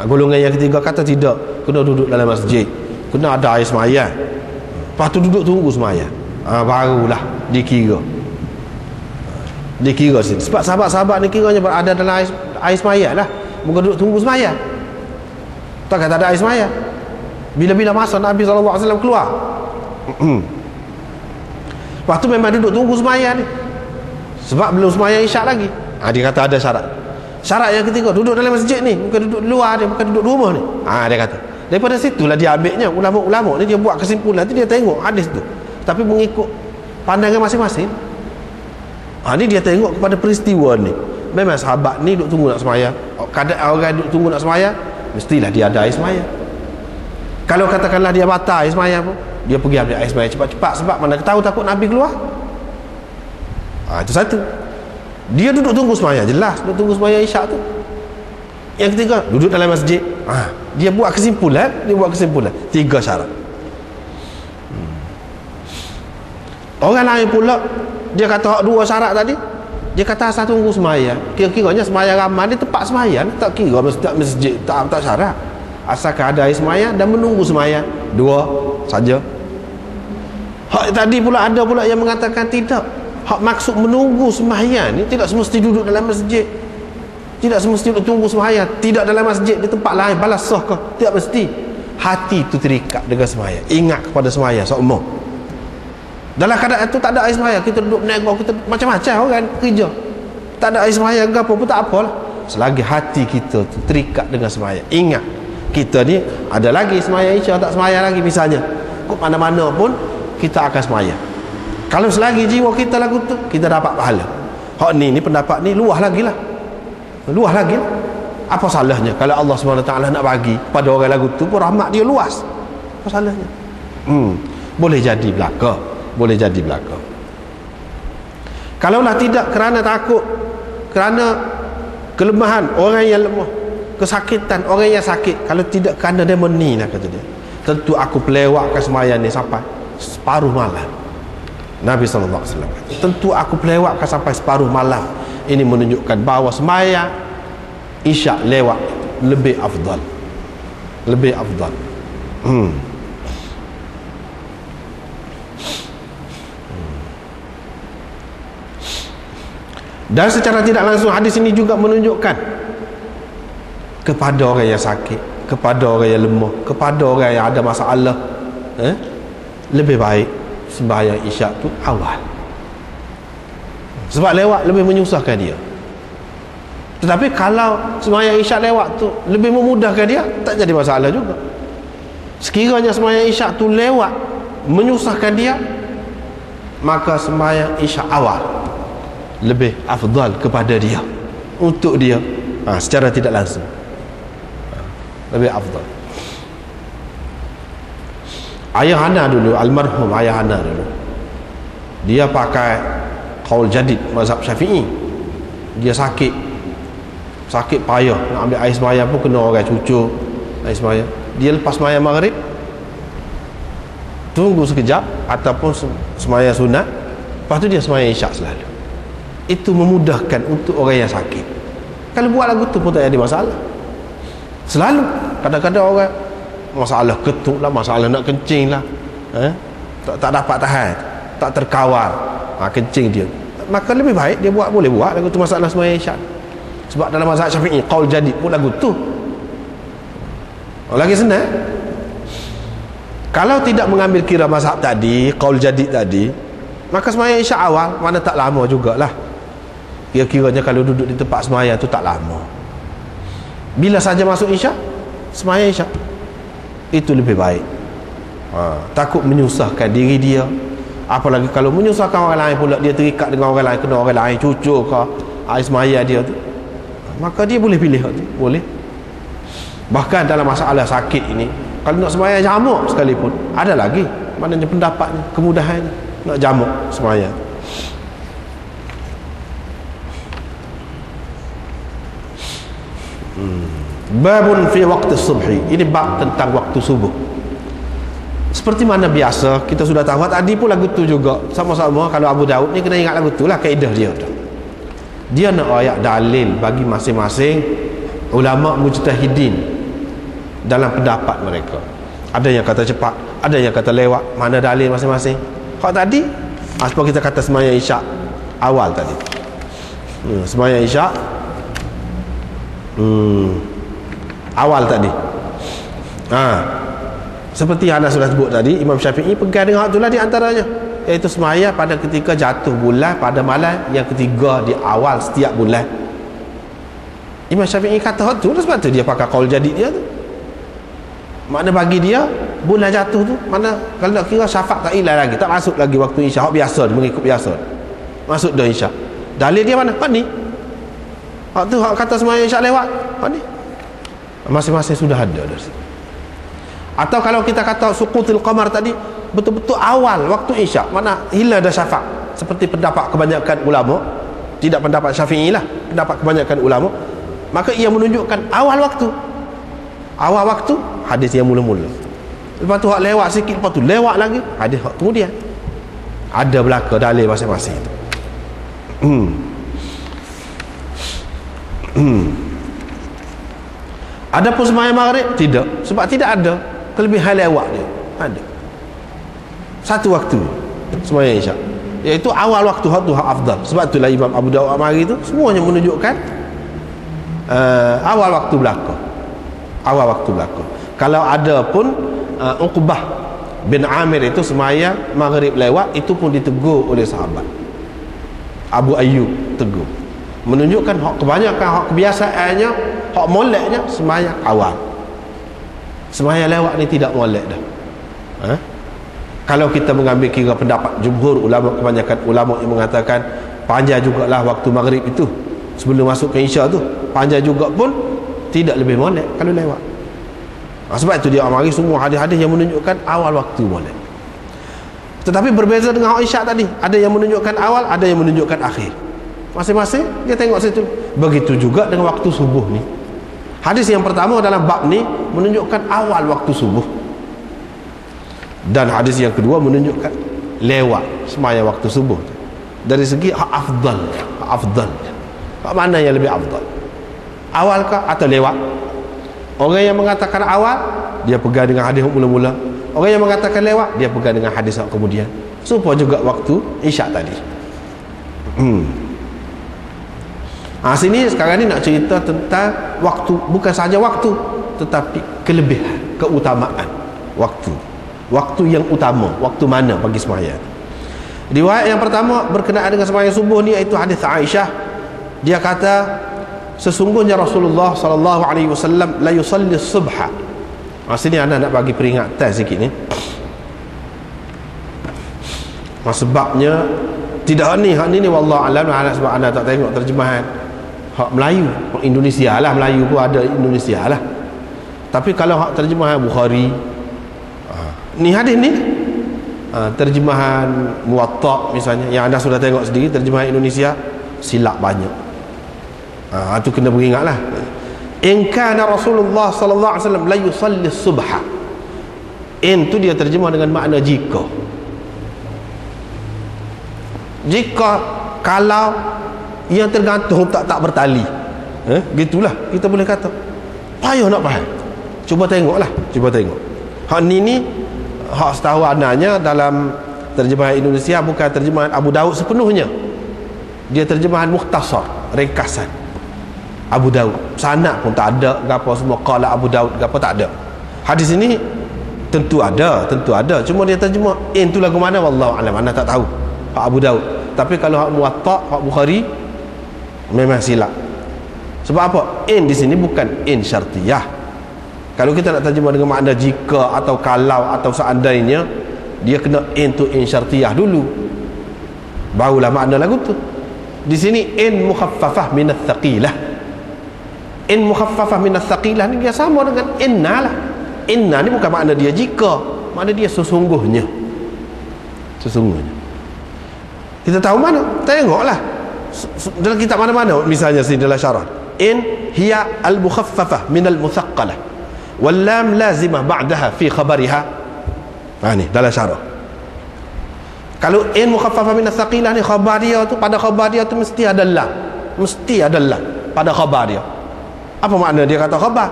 Golongan yang ketiga kata tidak, kena duduk dalam masjid, kena ada air semaya, lepas tu duduk tunggu semaya, barulah dikira sini. Sebab sahabat-sahabat ni kiranya berada dalam air semaya lah, bukan duduk tunggu semaya. Tak kata ada air semaya. Bila-bila masa Nabi SAW keluar, lepas tu memang duduk tunggu semaya ni, sebab belum semaya isyak lagi. Dia kata ada syarat yang ketiga, duduk dalam masjid ni, bukan duduk luar dia, bukan duduk rumah ni. Dia kata daripada situlah dia ambilnya. Ulama-ulama ni dia buat kesimpulan tu, dia tengok hadis tu tapi mengikut pandangan masing-masing. Ni dia tengok kepada peristiwa ni. Memang sahabat ni duduk tunggu nak semaya, kadang orang duduk tunggu nak semaya, mestilah dia ada air semaya. Kalau katakanlah dia batal air semaya pun, dia pergi ambil air semaya cepat-cepat, sebab mana tahu takut Nabi keluar. Itu satu. Dia duduk tunggu semaya, jelas duduk tunggu semaya isyak tu. Yang ketiga, duduk dalam masjid. Dia buat kesimpulan 3 syarat. Orang lain pula dia kata 2 syarat tadi, dia kata asal tunggu semaya, kira-kiranya semaya ramai di tempat semaya, tak kira masjid, tak syarat, asalkan ada air semaya dan menunggu semaya, 2 saja. Hak tadi pula ada pula yang mengatakan tidak, hak maksud menunggu semaya ni tidak semesti duduk dalam masjid, tidak semesti duduk tunggu semaya, tidak dalam masjid, di tempat lain balas sah ke, tidak mesti. Hati itu terikat dengan semaya, ingat kepada semaya seumur. Dalam keadaan itu tak ada air semaya, kita duduk menegur, kita macam-macam orang kerja, tak ada air semaya ke apa pun tak apalah, selagi hati kita tu terikat dengan semaya, ingat kita ni ada lagi semaya isyak, tak semaya lagi misalnya, ke mana-mana pun kita akan semaya. Kalau selagi jiwa kita lagu tu, kita dapat pahala. Hak ni pendapat ni luah lagi lah. Apa salahnya kalau Allah SWT nak bagi pada orang lagu tu pun rahmat dia luas? Apa salahnya? Boleh jadi belaka. Kalaulah tidak kerana takut, kerana kelemahan orang yang lemah, kesakitan orang yang sakit, kalau tidak kerana demoni nak kata dia, tentu aku pelewakkan sembahyang ni sampai separuh malam. Nabi SAW, tentu aku pelewakkan sampai separuh malam. Ini menunjukkan bahawa sembahyang isyak lewat lebih afdal. Dan secara tidak langsung hadis ini juga menunjukkan kepada orang yang sakit, kepada orang yang lemah, kepada orang yang ada masalah, lebih baik sembahyang isyak tu awal, sebab lewat lebih menyusahkan dia. Tetapi kalau sembahyang isyak lewat tu lebih memudahkan dia, tak jadi masalah juga. Sekiranya sembahyang isyak tu lewat menyusahkan dia, maka sembahyang isyak awal lebih afdal kepada dia, untuk dia secara tidak langsung lebih afdal. Ayah Hana dulu, almarhum Ayah Hana dulu, dia pakai qaul jadid mazhab Syafi'i. Dia sakit payah, nak ambil air sembahyang pun kena orang cucuk air sembahyang. Dia lepas sembahyang maghrib tunggu sekejap ataupun sembahyang sunat, lepas tu dia sembahyang isyak selalu. Itu memudahkan untuk orang yang sakit. Kalau buat lagu tu pun tak ada masalah. Selalu kadang-kadang orang masalah ketuk lah, masalah nak kencing lah, tak dapat tahan, tak terkawal, kencing dia, maka lebih baik dia boleh buat lagu tu masalah sembahyang isyak. Sebab dalam mazhab Syafi'i qaul jadid pun lagu tu lagi senang. Kalau tidak mengambil kira mazhab tadi, qaul jadid tadi, maka sembahyang isyak awal mana tak lama jugalah. Kira-kiranya kalau duduk di tempat sembahyang tu tak lama. Bila saja masuk isyak, sembahyang isyak, itu lebih baik. Takut menyusahkan diri dia, apalagi kalau menyusahkan orang lain pula, dia terikat dengan orang lain, kena orang lain cucuk ke air sembahyang dia tu, maka dia boleh pilih tu, boleh. Bahkan dalam masalah sakit ini, kalau nak sembahyang jamak sekalipun, ada lagi maknanya pendapatnya, kemudahannya nak jamak sembahyang. Babun fi waqti subhi, ini bab tentang waktu subuh. Seperti mana biasa kita sudah tahu, tadi pun lagu tu juga sama-sama. Kalau Abu Daud ni kena ingat lagu tu lah, kaedah dia tu. Dia nak ayat dalil bagi masing-masing ulama mujtahidin dalam pendapat mereka. Ada yang kata cepat, ada yang kata lewat. Mana dalil masing-masing? Hak tadi sebab kita kata sembahyang isyak awal tadi. Sembahyang isyak awal tadi. Seperti yang anda sudah sebut tadi, Imam Syafi'i pegang dengan hak itulah di antaranya, iaitu sembahyang pada ketika jatuh bulan pada malam yang ketiga di awal setiap bulan. Imam Syafi'i kata hak tu, sebab tu dia pakai qaul jadid dia tu. Makna bagi dia bulan jatuh tu, mana kalau nak kira syafaq tak hilang lagi, tak masuk lagi waktu isyak, hak biasa mengikut biasa. Masuk dah isyak. Dalil dia mana? Hak ni. Hak tu hak kata sembahyang isyak lewat. Hak ni. Masing-masing sudah ada dari situ. Atau kalau kita kata suqutul qamar tadi betul-betul awal waktu isyak, mana hilang dah syafaq, seperti pendapat kebanyakan ulama, tidak pendapat Syafi'i lah, pendapat kebanyakan ulama, maka ia menunjukkan awal waktu. Awal waktu hadis yang mula-mula. Lepas tu hak lewat sikit, lepas tu lewat lagi hadis hak kemudian. Ada belaka dalil masing-masing. Adapun sembahyang maghrib tidak, sebab tidak ada kelebihan lewat dia. Ada satu waktu sembahyang isyak, iaitu awal waktu hak tu hak afdal. Sebab itulah Imam Abu Dawud mari tu semuanya menunjukkan awal waktu belaka. Awal waktu belaka. Kalau ada pun Uqbah bin Amir itu sembahyang maghrib lewat, itu pun ditegur oleh sahabat. Abu Ayyub tegur, menunjukkan hak kebanyakan hak kebiasaannya, hak moleknya sembahyang awal. Sembahyang lewat ni tidak molek dah. Kalau kita mengambil kira pendapat jumhur ulama, kebanyakan ulama yang mengatakan panjang jugalah waktu maghrib itu sebelum masuk ke isyak tu, panjang juga pun tidak lebih molek kalau lewat. Sebab itu dia amari semua hadis-hadis yang menunjukkan awal waktu molek. Tetapi berbeza dengan hak isyak tadi, ada yang menunjukkan awal, ada yang menunjukkan akhir. Masing-masing dia tengok situ. Begitu juga dengan waktu subuh ni. Hadis yang pertama dalam bab ni menunjukkan awal waktu subuh, dan hadis yang kedua menunjukkan lewat sembahyang waktu subuh. Dari segi hak afdal, hak mana yang lebih afdal, awal kah atau lewat? Orang yang mengatakan awal, dia pegang dengan hadis mula-mula. Orang yang mengatakan lewat, dia pegang dengan hadis yang kemudian. Supaya juga waktu isyak tadi. Sini sekarang ni nak cerita tentang waktu, bukan sahaja waktu, tetapi kelebihan, keutamaan waktu. Waktu yang utama, waktu mana bagi sembahyang. Riwayat yang pertama berkenaan dengan sembahyang subuh ni, iaitu hadis Aisyah. Dia kata sesungguhnya Rasulullah sallallahu alaihi wasallam la yusalli subha. Sini anda nak bagi peringatan sikit ni. Sebabnya tidak ni, hak ni wallahu alam, sebab anda tak tengok terjemahan hak Melayu, hak Indonesia lah, Melayu pun ada Indonesia lah. Tapi kalau hak terjemahan Bukhari, ni hadis ni terjemahan Muwatta misalnya, yang anda sudah tengok sendiri, terjemahan Indonesia silap banyak. Itu kena beringatlah. In kana Rasulullah sallallahu alaihi wasallam la yusalli subha. In tu dia terjemah dengan makna jika. Jika, kalau, yang tergantung tak bertali. Gitulah kita boleh kata. Payah nak faham. Cuba tengoklah, cuba tengok. Hak ni hak setahu ananya dalam terjemahan Indonesia bukan terjemahan Abu Daud sepenuhnya. Dia terjemahan mukhtasar, ringkasan Abu Daud. Sanad pun tak ada, gapo semua qala Abu Daud, gapo tak ada. Hadis ini tentu ada. Cuma dia terjemah tu lagu mana wallahu alam, anda tak tahu. Hak Abu Daud. Tapi kalau hak Muwatta, hak Bukhari memang silap. Sebab apa? In di sini bukan in syartiyah. Kalau kita nak terjemah dengan makna jika atau kalau atau seandainya, dia kena in tu in syartiyah dulu, barulah makna lagu tu. Di sini in mukhaffafah minat thaqilah. In mukhaffafah minat thaqilah ni dia sama dengan inna lah. Inna ni bukan makna dia jika, makna dia sesungguhnya. Kita tahu mana? Tengoklah dalam kitab mana-mana, misalnya sini dalam syarah, in hiya al-mukhaffafah min al-muthaqqalah wal lam lazimah ba'daha fi khabariha. Ni dalam syarah. Kalau in mukhaffafah min al-thaqilah ni, khabar dia tu, pada khabar dia tu mesti ada lam pada khabar dia. Apa makna dia kata khabar?